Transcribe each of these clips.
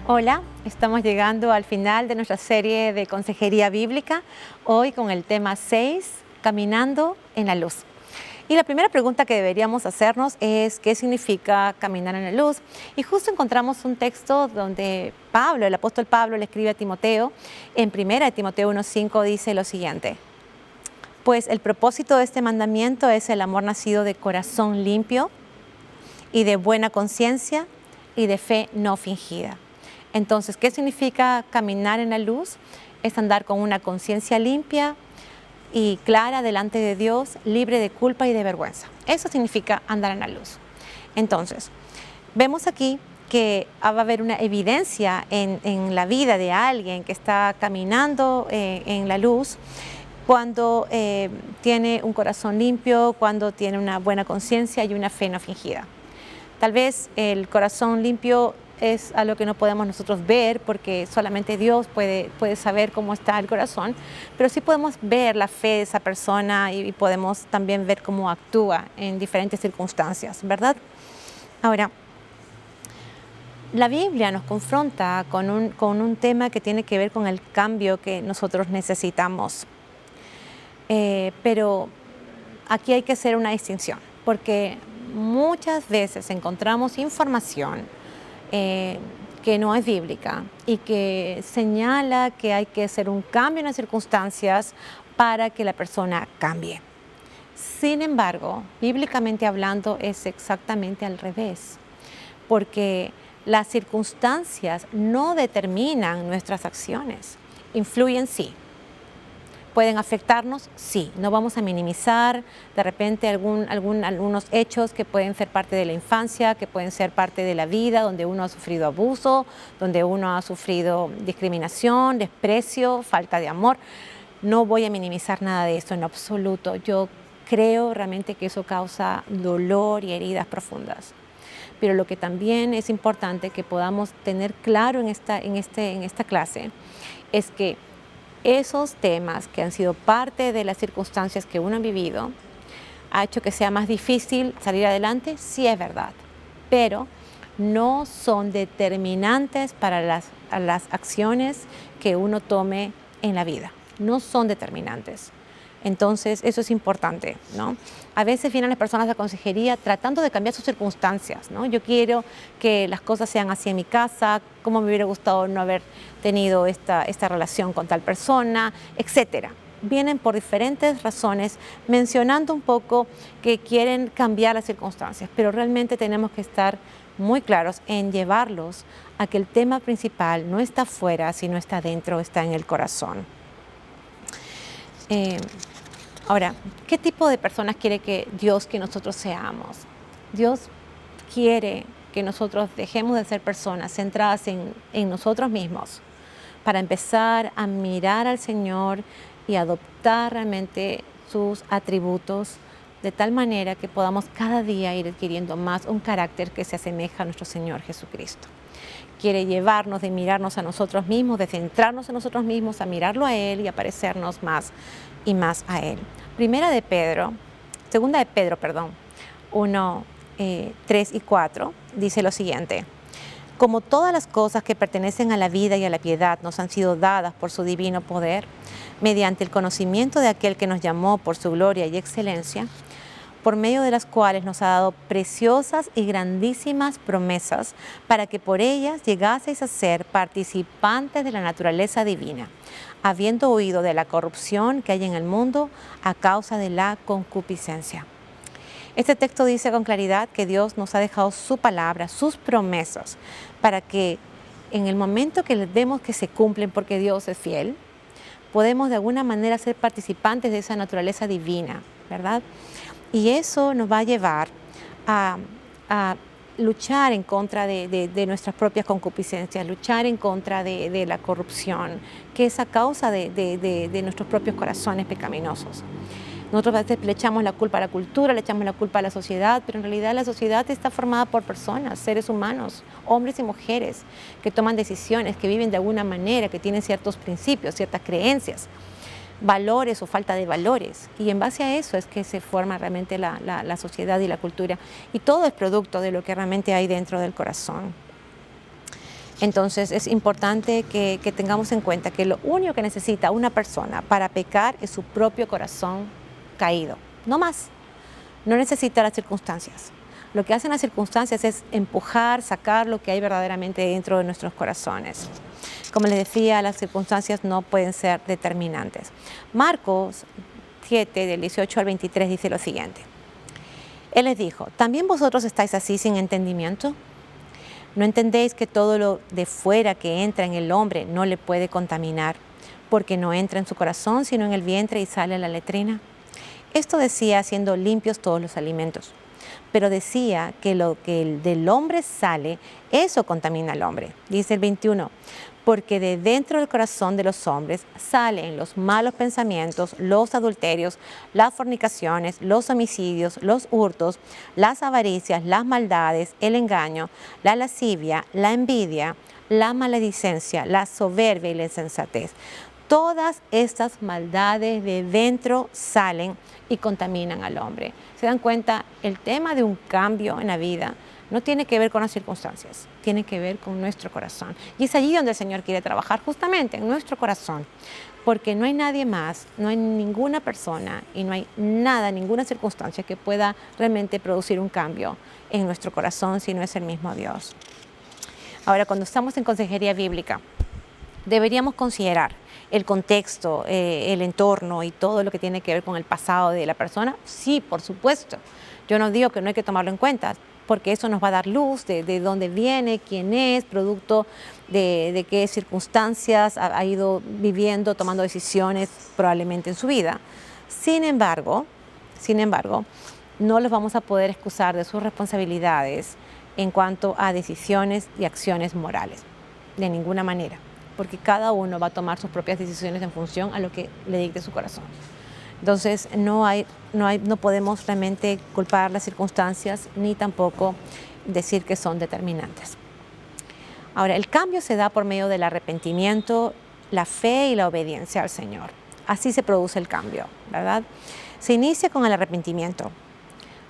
Hola, estamos llegando al final de nuestra serie de Consejería Bíblica, hoy con el tema 6, Caminando en la Luz. Y la primera pregunta que deberíamos hacernos es, ¿qué significa caminar en la luz? Y justo encontramos un texto donde Pablo, el apóstol Pablo, le escribe a Timoteo. En 1 Timoteo 1:5 dice lo siguiente: pues el propósito de este mandamiento es el amor nacido de corazón limpio y de buena conciencia y de fe no fingida. Entonces, ¿qué significa caminar en la luz? Es andar con una conciencia limpia y clara delante de Dios, libre de culpa y de vergüenza. Eso significa andar en la luz. Entonces, vemos aquí que va a haber una evidencia en la vida de alguien que está caminando en la luz cuando tiene un corazón limpio, cuando tiene una buena conciencia y una fe no fingida. Tal vez el corazón limpio es algo que no podemos nosotros ver porque solamente Dios puede saber cómo está el corazón, pero sí podemos ver la fe de esa persona y podemos también ver cómo actúa en diferentes circunstancias, ¿verdad? Ahora, la Biblia nos confronta con un tema que tiene que ver con el cambio que nosotros necesitamos, pero aquí hay que hacer una distinción, porque muchas veces encontramos información que no es bíblica y que señala que hay que hacer un cambio en las circunstancias para que la persona cambie. Sin embargo, bíblicamente hablando, es exactamente al revés, porque las circunstancias no determinan nuestras acciones, influyen sí. ¿Pueden afectarnos? Sí. No vamos a minimizar de repente algunos hechos que pueden ser parte de la infancia, que pueden ser parte de la vida, donde uno ha sufrido abuso, donde uno ha sufrido discriminación, desprecio, falta de amor. No voy a minimizar nada de esto en absoluto. Yo creo realmente que eso causa dolor y heridas profundas. Pero lo que también es importante que podamos tener claro en esta clase es que esos temas que han sido parte de las circunstancias que uno ha vivido ha hecho que sea más difícil salir adelante, sí es verdad, pero no son determinantes para las acciones que uno tome en la vida, no son determinantes. Entonces, eso es importante, ¿no? A veces vienen las personas a consejería tratando de cambiar sus circunstancias, ¿no? Yo quiero que las cosas sean así en mi casa, cómo me hubiera gustado no haber tenido esta relación con tal persona, etcétera. Vienen por diferentes razones mencionando un poco que quieren cambiar las circunstancias, pero realmente tenemos que estar muy claros en llevarlos a que el tema principal no está afuera, sino está dentro, está en el corazón. Ahora, ¿qué tipo de personas quiere que Dios que nosotros seamos? Dios quiere que nosotros dejemos de ser personas centradas en nosotros mismos para empezar a mirar al Señor y adoptar realmente sus atributos de tal manera que podamos cada día ir adquiriendo más un carácter que se asemeja a nuestro Señor Jesucristo. Quiere llevarnos de mirarnos a nosotros mismos, de centrarnos en nosotros mismos, a mirarlo a Él y a parecernos más y más a Él. Segunda de Pedro, 1, 3 y 4, dice lo siguiente: como todas las cosas que pertenecen a la vida y a la piedad nos han sido dadas por su divino poder, mediante el conocimiento de aquel que nos llamó por su gloria y excelencia, por medio de las cuales nos ha dado preciosas y grandísimas promesas para que por ellas llegaseis a ser participantes de la naturaleza divina, habiendo huido de la corrupción que hay en el mundo a causa de la concupiscencia. Este texto dice con claridad que Dios nos ha dejado su palabra, sus promesas, para que en el momento que vemos que se cumplen porque Dios es fiel, podemos de alguna manera ser participantes de esa naturaleza divina, ¿verdad? Y eso nos va a llevar a luchar en contra de nuestras propias concupiscencias, luchar en contra de la corrupción, que es a causa de nuestros propios corazones pecaminosos. Nosotros a veces le echamos la culpa a la cultura, le echamos la culpa a la sociedad, pero en realidad la sociedad está formada por personas, seres humanos, hombres y mujeres, que toman decisiones, que viven de alguna manera, que tienen ciertos principios, ciertas creencias, valores o falta de valores, y en base a eso es que se forma realmente la sociedad y la cultura, y todo es producto de lo que realmente hay dentro del corazón. Entonces es importante que tengamos en cuenta que lo único que necesita una persona para pecar es su propio corazón caído, no más. No necesita las circunstancias. Lo que hacen las circunstancias es empujar, sacar lo que hay verdaderamente dentro de nuestros corazones. Como les decía, las circunstancias no pueden ser determinantes. Marcos 7, del 18 al 23, dice lo siguiente. Él les dijo, ¿también vosotros estáis así sin entendimiento? ¿No entendéis que todo lo de fuera que entra en el hombre no le puede contaminar, porque no entra en su corazón, sino en el vientre y sale a la letrina? Esto decía haciendo limpios todos los alimentos, pero decía que lo que del hombre sale, eso contamina al hombre. Dice el 21, porque de dentro del corazón de los hombres salen los malos pensamientos, los adulterios, las fornicaciones, los homicidios, los hurtos, las avaricias, las maldades, el engaño, la lascivia, la envidia, la maledicencia, la soberbia y la insensatez. Todas estas maldades de dentro salen y contaminan al hombre. ¿Se dan cuenta? El tema de un cambio en la vida no tiene que ver con las circunstancias, tiene que ver con nuestro corazón. Y es allí donde el Señor quiere trabajar, justamente en nuestro corazón. Porque no hay nadie más, no hay ninguna persona y no hay nada, ninguna circunstancia que pueda realmente producir un cambio en nuestro corazón si no es el mismo Dios. Ahora, cuando estamos en consejería bíblica, deberíamos considerar el contexto, el entorno y todo lo que tiene que ver con el pasado de la persona. Sí, por supuesto. Yo no digo que no hay que tomarlo en cuenta, porque eso nos va a dar luz de dónde viene, quién es, producto de qué circunstancias ha ido viviendo, tomando decisiones probablemente en su vida. Sin embargo, no los vamos a poder excusar de sus responsabilidades en cuanto a decisiones y acciones morales, de ninguna manera, porque cada uno va a tomar sus propias decisiones en función a lo que le dicte su corazón. Entonces no podemos realmente culpar las circunstancias ni tampoco decir que son determinantes. Ahora, el cambio se da por medio del arrepentimiento, la fe y la obediencia al Señor. Así se produce el cambio, ¿verdad? Se inicia con el arrepentimiento.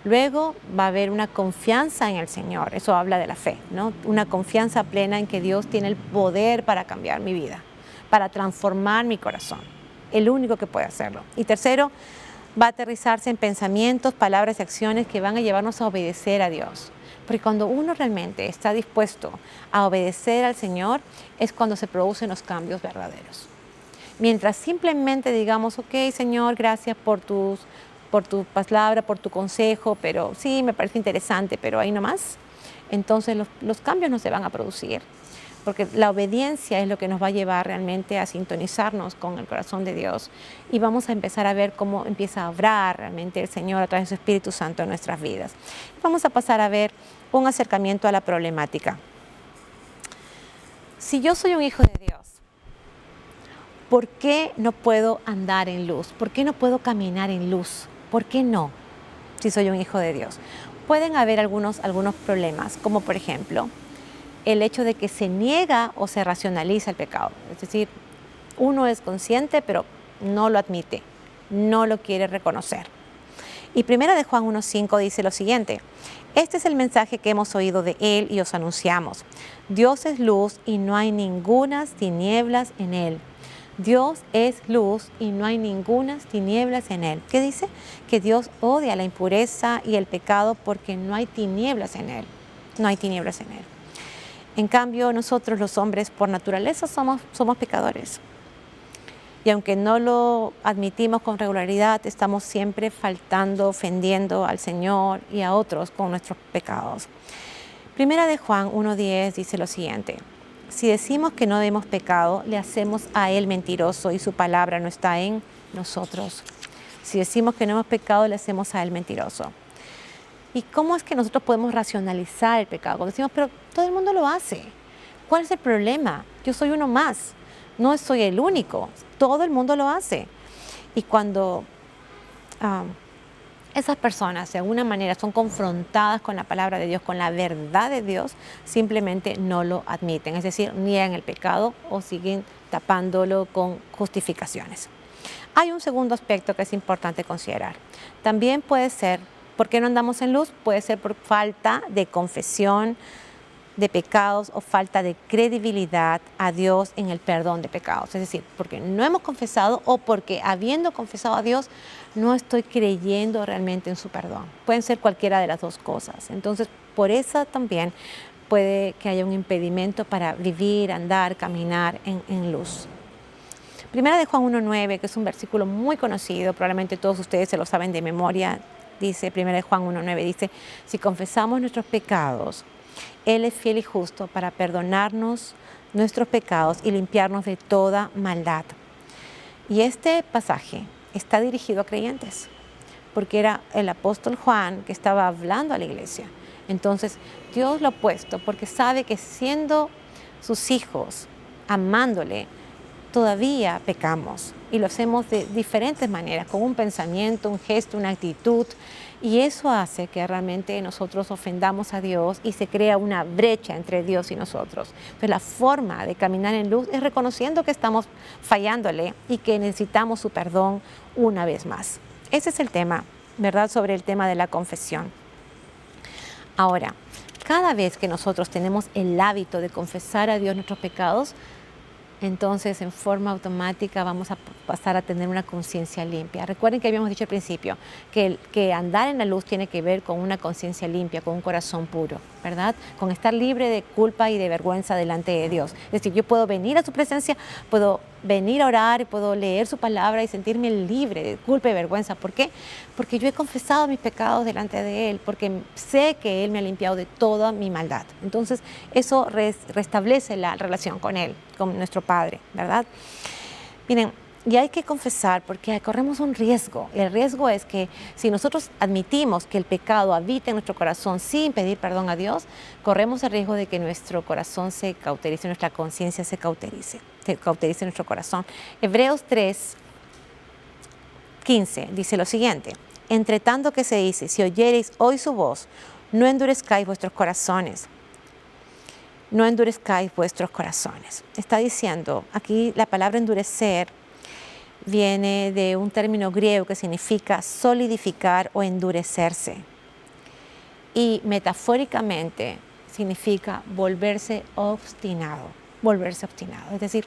Luego va a haber una confianza en el Señor, eso habla de la fe, ¿no? Una confianza plena en que Dios tiene el poder para cambiar mi vida, para transformar mi corazón, el único que puede hacerlo. Y tercero, va a aterrizarse en pensamientos, palabras y acciones que van a llevarnos a obedecer a Dios. Porque cuando uno realmente está dispuesto a obedecer al Señor, es cuando se producen los cambios verdaderos. Mientras simplemente digamos, ok, Señor, gracias por tu palabra, por tu consejo, pero sí, me parece interesante, pero ahí nomás, entonces los cambios no se van a producir, porque la obediencia es lo que nos va a llevar realmente a sintonizarnos con el corazón de Dios y vamos a empezar a ver cómo empieza a obrar realmente el Señor a través de su Espíritu Santo en nuestras vidas. Vamos a pasar a ver un acercamiento a la problemática. Si yo soy un hijo de Dios, ¿por qué no puedo andar en luz? ¿Por qué no puedo caminar en luz? ¿Por qué no? Si soy un hijo de Dios. Pueden haber algunos problemas, como por ejemplo, el hecho de que se niega o se racionaliza el pecado. Es decir, uno es consciente, pero no lo admite, no lo quiere reconocer. Y 1 de Juan 1:5 dice lo siguiente: este es el mensaje que hemos oído de Él y os anunciamos. Dios es luz y no hay ningunas tinieblas en Él. Dios es luz y no hay ningunas tinieblas en Él. ¿Qué dice? Que Dios odia la impureza y el pecado porque no hay tinieblas en Él. No hay tinieblas en Él. En cambio, nosotros los hombres por naturaleza somos pecadores. Y aunque no lo admitimos con regularidad, estamos siempre faltando, ofendiendo al Señor y a otros con nuestros pecados. 1 de Juan 1:10 dice lo siguiente: si decimos que no hemos pecado, le hacemos a Él mentiroso y su palabra no está en nosotros. Si decimos que no hemos pecado, le hacemos a Él mentiroso. ¿Y cómo es que nosotros podemos racionalizar el pecado? Cuando decimos, pero todo el mundo lo hace. ¿Cuál es el problema? Yo soy uno más. No soy el único. Todo el mundo lo hace. Y cuando esas personas de alguna manera son confrontadas con la palabra de Dios, con la verdad de Dios, simplemente no lo admiten. Es decir, niegan el pecado o siguen tapándolo con justificaciones. Hay un segundo aspecto que es importante considerar. También puede ser, ¿por qué no andamos en luz? Puede ser por falta de confesión de pecados o falta de credibilidad a Dios en el perdón de pecados. Es decir, porque no hemos confesado o porque habiendo confesado a Dios, no estoy creyendo realmente en su perdón. Pueden ser cualquiera de las dos cosas. Entonces, por eso también puede que haya un impedimento para vivir, andar, caminar en luz. Primera de Juan 1:9, que es un versículo muy conocido, probablemente todos ustedes se lo saben de memoria, dice, Primera de Juan 1:9, dice, si confesamos nuestros pecados, Él es fiel y justo para perdonarnos nuestros pecados y limpiarnos de toda maldad. Y este pasaje está dirigido a creyentes, porque era el apóstol Juan que estaba hablando a la iglesia. Entonces, Dios lo ha puesto porque sabe que siendo sus hijos, amándole, todavía pecamos y lo hacemos de diferentes maneras, con un pensamiento, un gesto, una actitud, y eso hace que realmente nosotros ofendamos a Dios y se crea una brecha entre Dios y nosotros. Entonces, la forma de caminar en luz es reconociendo que estamos fallándole y que necesitamos su perdón una vez más. Ese es el tema, ¿verdad?, sobre el tema de la confesión. Ahora, cada vez que nosotros tenemos el hábito de confesar a Dios nuestros pecados, entonces en forma automática vamos a pasar a tener una conciencia limpia. Recuerden que habíamos dicho al principio que andar en la luz tiene que ver con una conciencia limpia, con un corazón puro, ¿verdad? Con estar libre de culpa y de vergüenza delante de Dios. Es decir, yo puedo venir a su presencia, puedo venir a orar, puedo leer su palabra y sentirme libre de culpa y vergüenza. ¿Por qué? Porque yo he confesado mis pecados delante de Él, porque sé que Él me ha limpiado de toda mi maldad. Entonces, eso restablece la relación con Él, con nuestro Padre, ¿verdad? Miren, y hay que confesar porque corremos un riesgo. El riesgo es que si nosotros admitimos que el pecado habita en nuestro corazón sin pedir perdón a Dios, corremos el riesgo de que nuestro corazón se cauterice, nuestra conciencia se cauterice nuestro corazón. Hebreos 3:15 dice lo siguiente: entre tanto que se dice, si oyereis hoy su voz, no endurezcáis vuestros corazones. No endurezcáis vuestros corazones. Está diciendo, aquí la palabra endurecer viene de un término griego que significa solidificar o endurecerse. Y metafóricamente significa volverse obstinado. Es decir,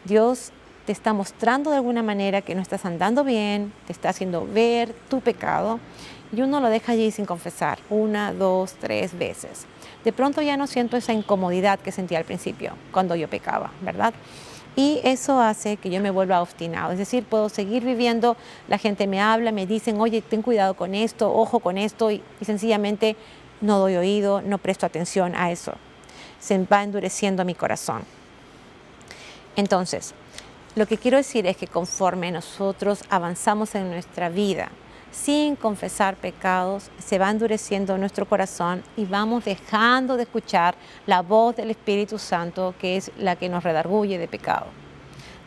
Dios te está mostrando de alguna manera que no estás andando bien, te está haciendo ver tu pecado y uno lo deja allí sin confesar 1, 2, 3 veces. De pronto ya no siento esa incomodidad que sentía al principio cuando yo pecaba, ¿verdad? Y eso hace que yo me vuelva obstinado. Es decir, puedo seguir viviendo, la gente me habla, me dicen, oye, ten cuidado con esto, ojo con esto, y sencillamente no doy oído, no presto atención a eso. Se va endureciendo mi corazón. Entonces, lo que quiero decir es que conforme nosotros avanzamos en nuestra vida, sin confesar pecados, se va endureciendo nuestro corazón y vamos dejando de escuchar la voz del Espíritu Santo, que es la que nos redarguye de pecado.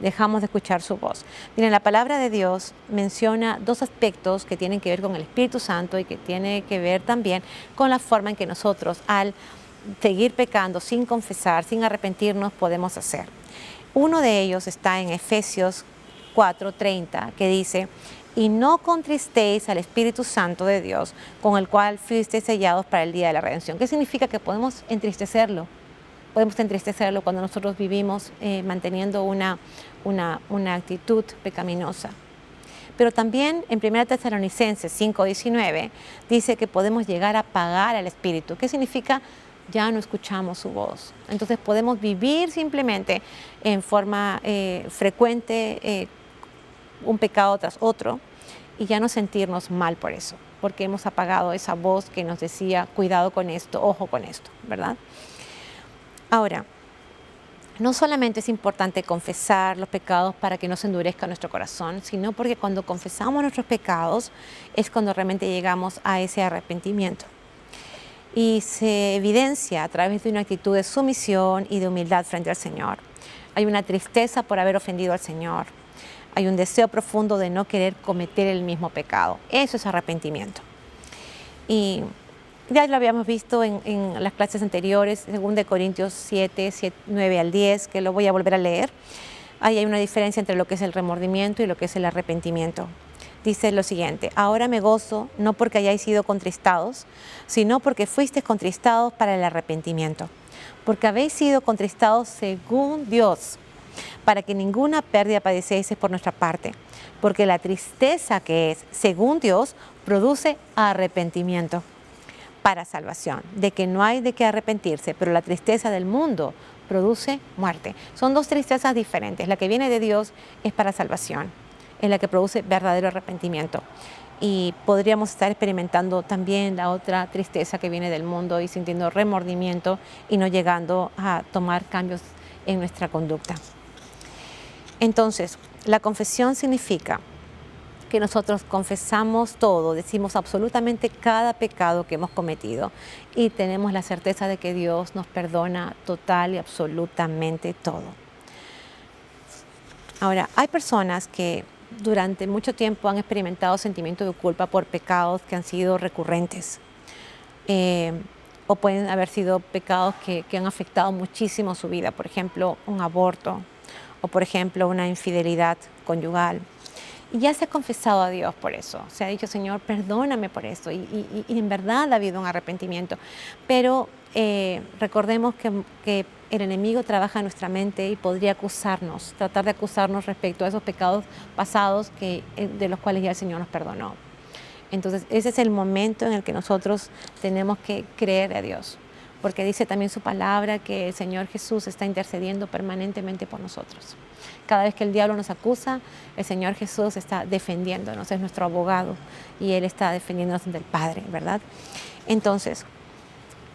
Dejamos de escuchar su voz. Miren, la palabra de Dios menciona dos aspectos que tienen que ver con el Espíritu Santo y que tiene que ver también con la forma en que nosotros, al seguir pecando sin confesar, sin arrepentirnos, podemos hacer. Uno de ellos está en Efesios 4:30, que dice: y no contristéis al Espíritu Santo de Dios, con el cual fuisteis sellados para el día de la redención. ¿Qué significa? Que podemos entristecerlo. Podemos entristecerlo cuando nosotros vivimos manteniendo una actitud pecaminosa. Pero también en 1 Tesalonicenses 5:19 dice que podemos llegar a apagar al Espíritu. ¿Qué significa? Ya no escuchamos su voz. Entonces podemos vivir simplemente en forma frecuente un pecado tras otro y ya no sentirnos mal por eso, porque hemos apagado esa voz que nos decía, cuidado con esto, ojo con esto, ¿verdad? Ahora, no solamente es importante confesar los pecados para que no se endurezca nuestro corazón, sino porque cuando confesamos nuestros pecados es cuando realmente llegamos a ese arrepentimiento. Y se evidencia a través de una actitud de sumisión y de humildad frente al Señor. Hay una tristeza por haber ofendido al Señor. Hay un deseo profundo de no querer cometer el mismo pecado. Eso es arrepentimiento. Y ya lo habíamos visto en las clases anteriores, 2 Corintios 7:9 al 10, que lo voy a volver a leer. Ahí hay una diferencia entre lo que es el remordimiento y lo que es el arrepentimiento. Dice lo siguiente: ahora me gozo, no porque hayáis sido contristados, sino porque fuisteis contristados para el arrepentimiento. porque habéis sido contristados según Dios, para que ninguna pérdida padecieseis por nuestra parte, porque la tristeza que es según Dios produce arrepentimiento para salvación, de que no hay de qué arrepentirse, pero la tristeza del mundo produce muerte. Son dos tristezas diferentes. La que viene de Dios es para salvación, es la que produce verdadero arrepentimiento. Y podríamos estar experimentando también la otra tristeza que viene del mundo y sintiendo remordimiento y no llegando a tomar cambios en nuestra conducta. Entonces, la confesión significa que nosotros confesamos todo, decimos absolutamente cada pecado que hemos cometido y tenemos la certeza de que Dios nos perdona total y absolutamente todo. Ahora, hay personas que durante mucho tiempo han experimentado sentimiento de culpa por pecados que han sido recurrentes. O pueden haber sido pecados que han afectado muchísimo su vida, por ejemplo, un aborto o por ejemplo una infidelidad conyugal. Y ya se ha confesado a Dios por eso, se ha dicho, Señor, perdóname por eso, y en verdad ha habido un arrepentimiento. Pero recordemos que el enemigo trabaja en nuestra mente y podría acusarnos, tratar de acusarnos respecto a esos pecados pasados de los cuales ya el Señor nos perdonó. Entonces ese es el momento en el que nosotros tenemos que creer a Dios, porque dice también su palabra que el Señor Jesús está intercediendo permanentemente por nosotros. Cada vez que el diablo nos acusa, el Señor Jesús está defendiéndonos, es nuestro abogado y Él está defendiéndonos ante el Padre, ¿verdad? Entonces,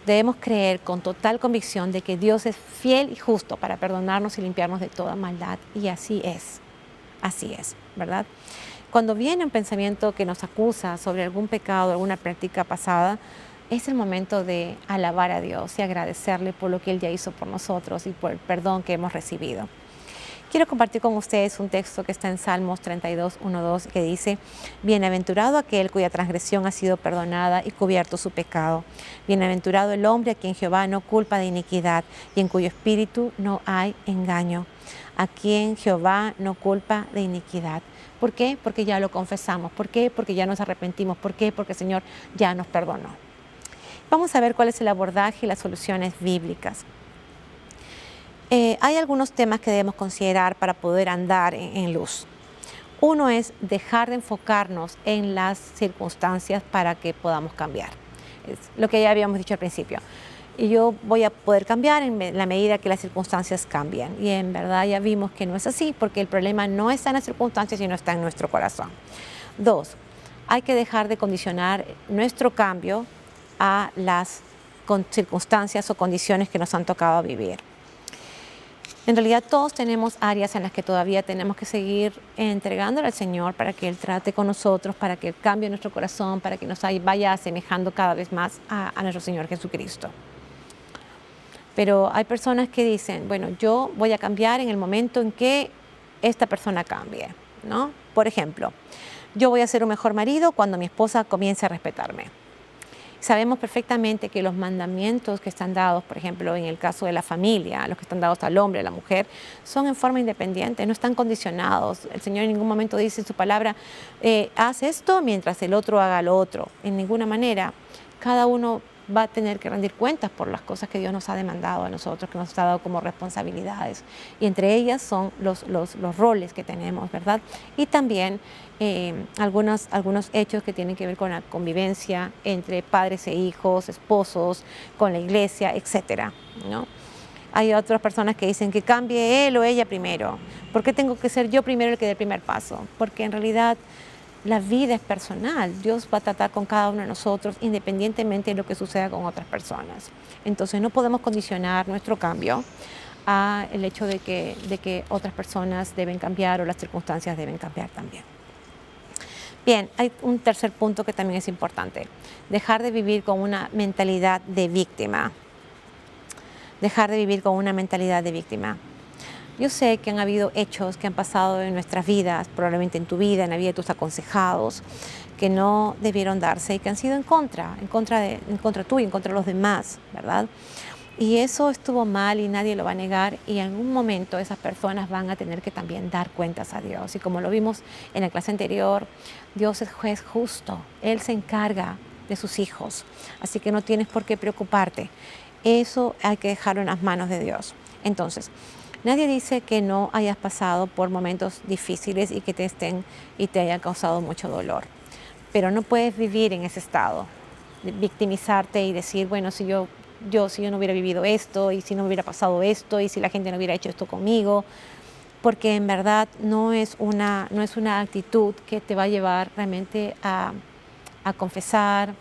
debemos creer con total convicción de que Dios es fiel y justo para perdonarnos y limpiarnos de toda maldad, y así es, ¿verdad? Cuando viene un pensamiento que nos acusa sobre algún pecado, alguna práctica pasada, es el momento de alabar a Dios y agradecerle por lo que Él ya hizo por nosotros y por el perdón que hemos recibido. Quiero compartir con ustedes un texto que está en Salmos 32, 1, 2, que dice: Bienaventurado aquel cuya transgresión ha sido perdonada y cubierto su pecado. Bienaventurado el hombre a quien Jehová no culpa de iniquidad y en cuyo espíritu no hay engaño. A quien Jehová no culpa de iniquidad. ¿Por qué? Porque ya lo confesamos. ¿Por qué? Porque ya nos arrepentimos. ¿Por qué? Porque el Señor ya nos perdonó. Vamos a ver cuál es el abordaje y las soluciones bíblicas. Hay algunos temas que debemos considerar para poder andar en luz. Uno es dejar de enfocarnos en las circunstancias para que podamos cambiar. Es lo que ya habíamos dicho al principio. Y yo voy a poder cambiar en la medida que las circunstancias cambian. Y en verdad ya vimos que no es así, porque el problema no está en las circunstancias, sino está en nuestro corazón. Dos, hay que dejar de condicionar nuestro cambio a las circunstancias o condiciones que nos han tocado vivir. En realidad todos tenemos áreas en las que todavía tenemos que seguir entregándole al Señor para que Él trate con nosotros, para que Él cambie nuestro corazón, para que nos vaya asemejando cada vez más a nuestro Señor Jesucristo. Pero hay personas que dicen, bueno, yo voy a cambiar en el momento en que esta persona cambie, ¿no? Por ejemplo, yo voy a ser un mejor marido cuando mi esposa comience a respetarme. Sabemos perfectamente que los mandamientos que están dados, por ejemplo, en el caso de la familia, los que están dados al hombre, a la mujer, son en forma independiente, no están condicionados. El Señor en ningún momento dice en su palabra, haz esto mientras el otro haga lo otro. En ninguna manera. Cada uno va a tener que rendir cuentas por las cosas que Dios nos ha demandado a nosotros, que nos ha dado como responsabilidades. Y entre ellas son los roles que tenemos, ¿verdad? Y también algunos hechos que tienen que ver con la convivencia entre padres e hijos, esposos, con la iglesia, etcétera, ¿no? Hay otras personas que dicen que cambie él o ella primero. ¿Por qué tengo que ser yo primero el que dé el primer paso? Porque en realidad la vida es personal. Dios va a tratar con cada uno de nosotros independientemente de lo que suceda con otras personas. Entonces no podemos condicionar nuestro cambio a el hecho de que otras personas deben cambiar o las circunstancias deben cambiar también. Bien, hay un tercer punto que también es importante. Dejar de vivir con una mentalidad de víctima. Dejar de vivir con una mentalidad de víctima. Yo sé que han habido hechos que han pasado en nuestras vidas, probablemente en tu vida, en la vida de tus aconsejados, que no debieron darse y que han sido en contra tuya, en contra de los demás, ¿verdad? Y eso estuvo mal y nadie lo va a negar, y en algún momento esas personas van a tener que también dar cuentas a Dios. Y como lo vimos en la clase anterior, Dios es juez justo, Él se encarga de sus hijos, así que no tienes por qué preocuparte. Eso hay que dejarlo en las manos de Dios. Entonces, nadie dice que no hayas pasado por momentos difíciles y que te haya causado mucho dolor. Pero no puedes vivir en ese estado, de victimizarte y decir, bueno, si yo no hubiera vivido esto, y si no me hubiera pasado esto, y si la gente no hubiera hecho esto conmigo, porque en verdad no es una actitud que te va a llevar realmente a confesar,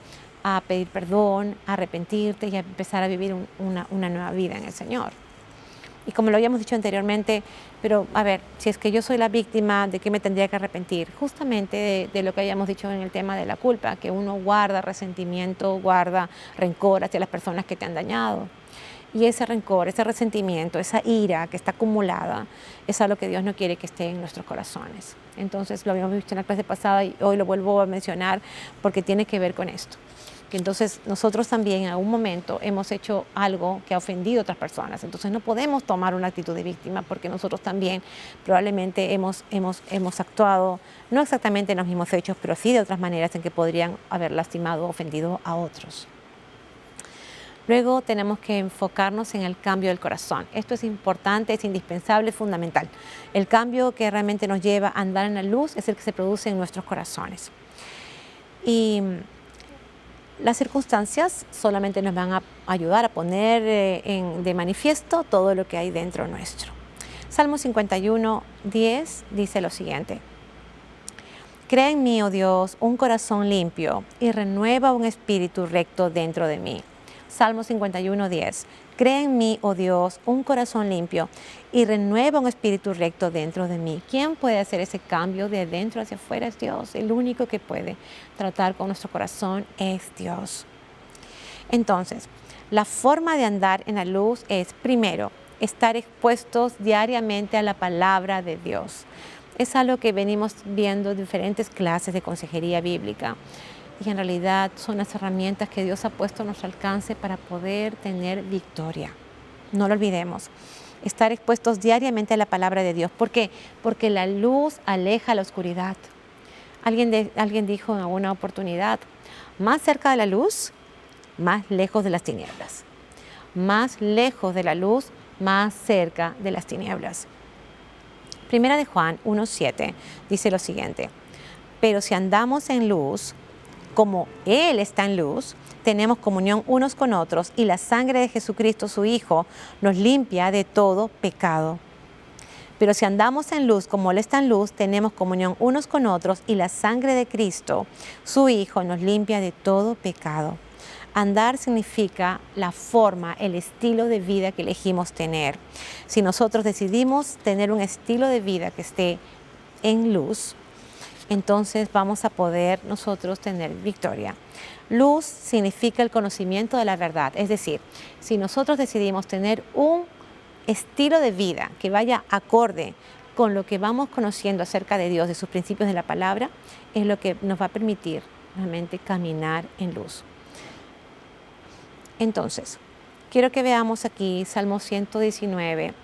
a pedir perdón, a arrepentirte y a empezar a vivir una nueva vida en el Señor. Y como lo habíamos dicho anteriormente, pero a ver, si es que yo soy la víctima, ¿de qué me tendría que arrepentir? Justamente de lo que habíamos dicho en el tema de la culpa, que uno guarda resentimiento, guarda rencor hacia las personas que te han dañado. Y ese rencor, ese resentimiento, esa ira que está acumulada, es algo que Dios no quiere que esté en nuestros corazones. Entonces, lo habíamos visto en la clase pasada y hoy lo vuelvo a mencionar porque tiene que ver con esto. Que entonces nosotros también en algún momento hemos hecho algo que ha ofendido a otras personas. Entonces no podemos tomar una actitud de víctima porque nosotros también probablemente hemos actuado, no exactamente en los mismos hechos, pero sí de otras maneras en que podrían haber lastimado o ofendido a otros. Luego tenemos que enfocarnos en el cambio del corazón. Esto es importante, es indispensable, es fundamental. El cambio que realmente nos lleva a andar en la luz es el que se produce en nuestros corazones. Y las circunstancias solamente nos van a ayudar a poner de manifiesto todo lo que hay dentro nuestro. Salmo 51, 10 dice lo siguiente: Crea en mí, oh Dios, un corazón limpio y renueva un espíritu recto dentro de mí. Salmo 51, 10. Crea en mí, oh Dios, un corazón limpio y renueva un espíritu recto dentro de mí. ¿Quién puede hacer ese cambio de dentro hacia afuera? Es Dios. El único que puede tratar con nuestro corazón es Dios. Entonces, la forma de andar en la luz es, primero, estar expuestos diariamente a la palabra de Dios. Es algo que venimos viendo en diferentes clases de consejería bíblica. Y en realidad son las herramientas que Dios ha puesto a nuestro alcance para poder tener victoria. No lo olvidemos. Estar expuestos diariamente a la palabra de Dios. ¿Por qué? Porque la luz aleja la oscuridad. Alguien dijo en alguna oportunidad, más cerca de la luz, más lejos de las tinieblas. Más lejos de la luz, más cerca de las tinieblas. Primera de Juan 1:7 dice lo siguiente: pero si andamos en luz, como Él está en luz, tenemos comunión unos con otros y la sangre de Jesucristo, su Hijo, nos limpia de todo pecado. Pero si andamos en luz como Él está en luz, tenemos comunión unos con otros y la sangre de Cristo, su Hijo, nos limpia de todo pecado. Andar significa la forma, el estilo de vida que elegimos tener. Si nosotros decidimos tener un estilo de vida que esté en luz, entonces vamos a poder nosotros tener victoria. Luz significa el conocimiento de la verdad. Es decir, si nosotros decidimos tener un estilo de vida que vaya acorde con lo que vamos conociendo acerca de Dios, de sus principios de la palabra, es lo que nos va a permitir realmente caminar en luz. Entonces, quiero que veamos aquí Salmo 119,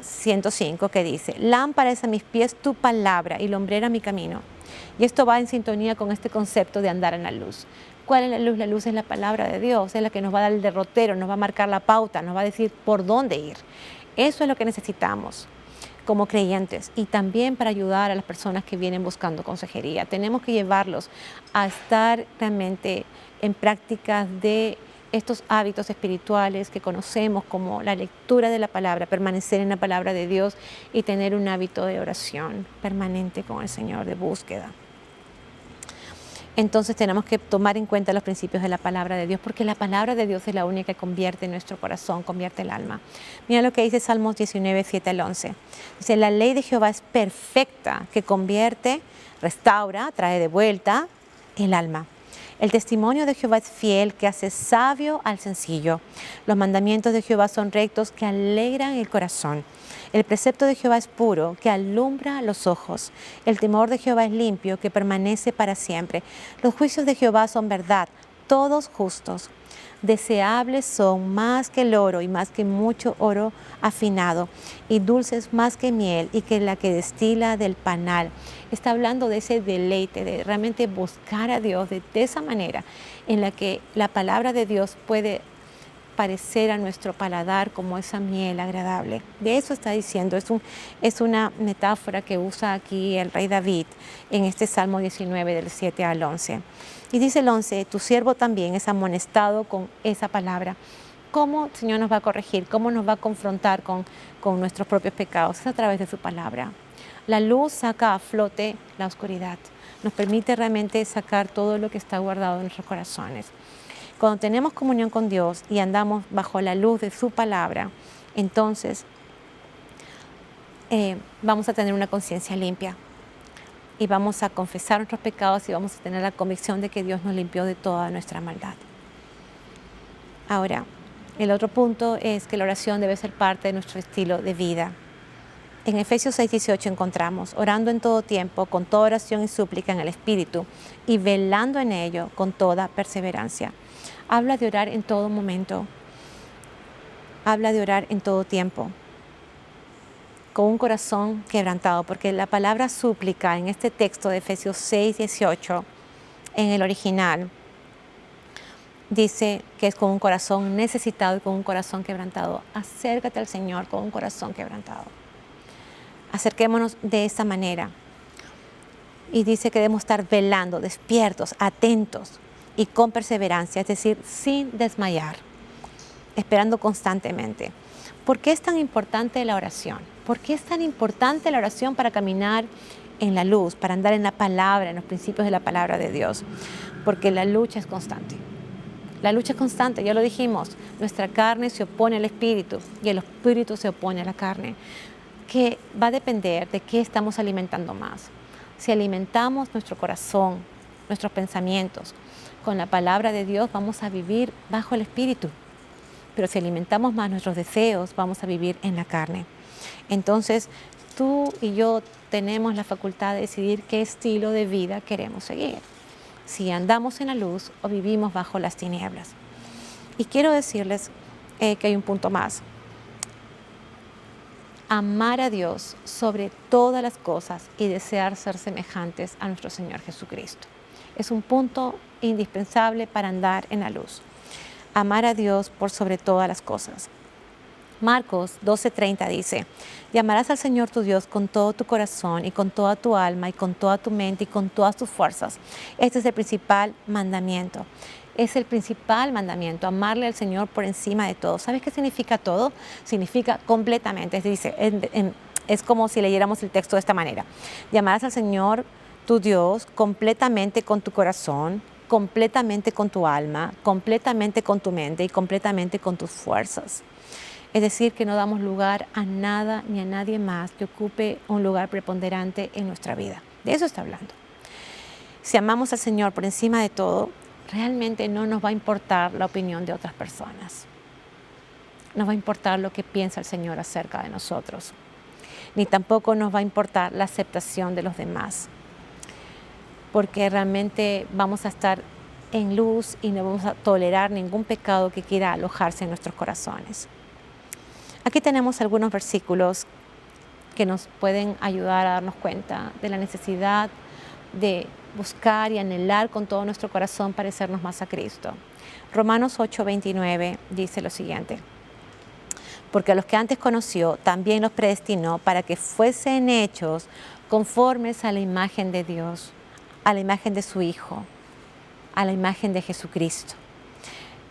105, que dice: lámpara es a mis pies tu palabra y lumbrera mi camino. Y esto va en sintonía con este concepto de andar en la luz. ¿Cuál es la luz? La luz es la palabra de Dios, es la que nos va a dar el derrotero, nos va a marcar la pauta, nos va a decir por dónde ir. Eso es lo que necesitamos como creyentes y también para ayudar a las personas que vienen buscando consejería. Tenemos que llevarlos a estar realmente en prácticas de estos hábitos espirituales que conocemos como la lectura de la palabra, permanecer en la palabra de Dios y tener un hábito de oración permanente con el Señor, de búsqueda. Entonces tenemos que tomar en cuenta los principios de la palabra de Dios, porque la palabra de Dios es la única que convierte nuestro corazón, convierte el alma. Mira lo que dice Salmos 19, 7 al 11. Dice: la ley de Jehová es perfecta, que convierte, restaura, trae de vuelta el alma. El testimonio de Jehová es fiel, que hace sabio al sencillo. Los mandamientos de Jehová son rectos, que alegran el corazón. El precepto de Jehová es puro, que alumbra los ojos. El temor de Jehová es limpio, que permanece para siempre. Los juicios de Jehová son verdad, todos justos. Deseables son más que el oro y más que mucho oro afinado, y dulces más que miel y que la que destila del panal. Está hablando de ese deleite, de realmente buscar a Dios de esa manera en la que la palabra de Dios puede parecer a nuestro paladar como esa miel agradable. De eso está diciendo, es una metáfora que usa aquí el rey David en este Salmo 19 del 7 al 11. Y dice el 11, tu siervo también es amonestado con esa palabra. ¿Cómo el Señor nos va a corregir? ¿Cómo nos va a confrontar con nuestros propios pecados? Es a través de su palabra. La luz saca a flote la oscuridad. Nos permite realmente sacar todo lo que está guardado en nuestros corazones. Cuando tenemos comunión con Dios y andamos bajo la luz de su palabra, entonces vamos a tener una conciencia limpia y vamos a confesar nuestros pecados y vamos a tener la convicción de que Dios nos limpió de toda nuestra maldad. Ahora, el otro punto es que la oración debe ser parte de nuestro estilo de vida. En Efesios 6:18 encontramos, orando en todo tiempo, con toda oración y súplica en el Espíritu, y velando en ello con toda perseverancia. Habla de orar en todo momento. Habla de orar en todo tiempo, con un corazón quebrantado, porque la palabra súplica en este texto de Efesios 6:18, en el original, dice que es con un corazón necesitado y con un corazón quebrantado. Acércate al Señor con un corazón quebrantado. Acerquémonos de esa manera. Y dice que debemos estar velando, despiertos, atentos y con perseverancia, es decir, sin desmayar, esperando constantemente. ¿Por qué es tan importante la oración? ¿Por qué es tan importante la oración para caminar en la luz, para andar en la palabra, en los principios de la palabra de Dios? Porque la lucha es constante. La lucha es constante, ya lo dijimos. Nuestra carne se opone al espíritu y el espíritu se opone a la carne, que va a depender de qué estamos alimentando más. Si alimentamos nuestro corazón, nuestros pensamientos con la palabra de Dios, vamos a vivir bajo el espíritu. Pero si alimentamos más nuestros deseos, vamos a vivir en la carne. Entonces, tú y yo tenemos la facultad de decidir qué estilo de vida queremos seguir. Si andamos en la luz o vivimos bajo las tinieblas. Y quiero decirles que hay un punto más. Amar a Dios sobre todas las cosas y desear ser semejantes a nuestro Señor Jesucristo. Es un punto indispensable para andar en la luz. Amar a Dios por sobre todas las cosas. Marcos 12:30 dice, y amarás al Señor tu Dios con todo tu corazón y con toda tu alma y con toda tu mente y con todas tus fuerzas. Este es el principal mandamiento. Es el principal mandamiento, amarle al Señor por encima de todo. ¿Sabes qué significa todo? Significa completamente. Es como si leyéramos el texto de esta manera. Llamarás al Señor tu Dios completamente con tu corazón, completamente con tu alma, completamente con tu mente y completamente con tus fuerzas. Es decir, que no damos lugar a nada ni a nadie más que ocupe un lugar preponderante en nuestra vida. De eso está hablando. Si amamos al Señor por encima de todo, realmente no nos va a importar la opinión de otras personas. No va a importar lo que piensa el Señor acerca de nosotros. Ni tampoco nos va a importar la aceptación de los demás. Porque realmente vamos a estar en luz y no vamos a tolerar ningún pecado que quiera alojarse en nuestros corazones. Aquí tenemos algunos versículos que nos pueden ayudar a darnos cuenta de la necesidad de buscar y anhelar con todo nuestro corazón parecernos más a Cristo. Romanos 8:29 dice lo siguiente. Porque a los que antes conoció, también los predestinó para que fuesen hechos conformes a la imagen de Dios, a la imagen de su Hijo, a la imagen de Jesucristo.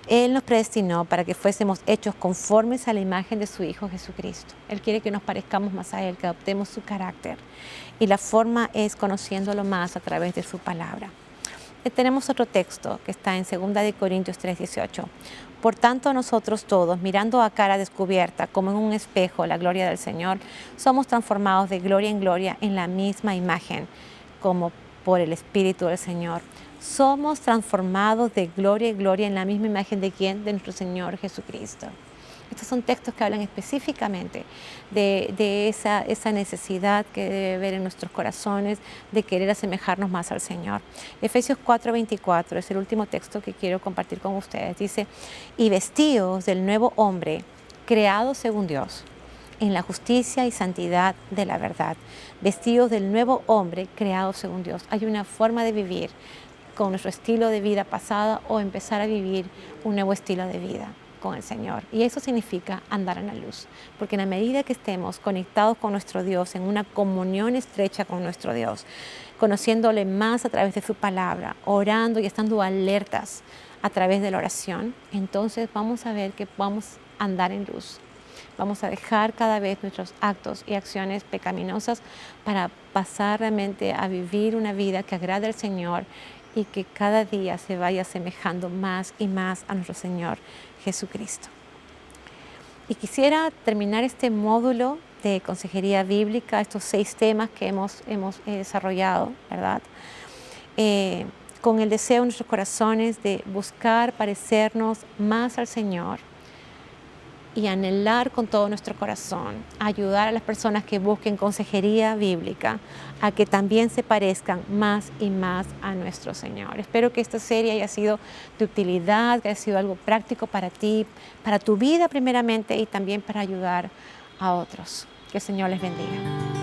Él nos predestinó para que fuésemos hechos conformes a la imagen de su Hijo Jesucristo. Él quiere que nos parezcamos más a Él, que adoptemos su carácter. Y la forma es conociéndolo más a través de su palabra. Tenemos otro texto que está en 2 Corintios 3:18. Por tanto, nosotros todos, mirando a cara descubierta, como en un espejo, la gloria del Señor, somos transformados de gloria en gloria en la misma imagen, como por el Espíritu del Señor. Somos transformados de gloria en gloria en la misma imagen de ¿quién? De nuestro Señor Jesucristo. Estos son textos que hablan específicamente de esa necesidad que debe haber en nuestros corazones de querer asemejarnos más al Señor. Efesios 4:24 es el último texto que quiero compartir con ustedes. Dice, y vestidos del nuevo hombre, creado según Dios, en la justicia y santidad de la verdad. Vestidos del nuevo hombre, creado según Dios. Hay una forma de vivir con nuestro estilo de vida pasada o empezar a vivir un nuevo estilo de vida con el Señor. Y eso significa andar en la luz, porque en la medida que estemos conectados con nuestro Dios, en una comunión estrecha con nuestro Dios, conociéndole más a través de su palabra, orando y estando alertas a través de la oración, entonces vamos a ver que vamos a andar en luz. Vamos a dejar cada vez nuestros actos y acciones pecaminosas para pasar realmente a vivir una vida que agrade al Señor y que cada día se vaya asemejando más y más a nuestro Señor Jesucristo. Y quisiera terminar este módulo de consejería bíblica, estos 6 temas que hemos desarrollado, ¿verdad? Con el deseo en nuestros corazones de buscar parecernos más al Señor y anhelar con todo nuestro corazón, ayudar a las personas que busquen consejería bíblica a que también se parezcan más y más a nuestro Señor. Espero que esta serie haya sido de utilidad, que haya sido algo práctico para ti, para tu vida primeramente y también para ayudar a otros. Que el Señor les bendiga.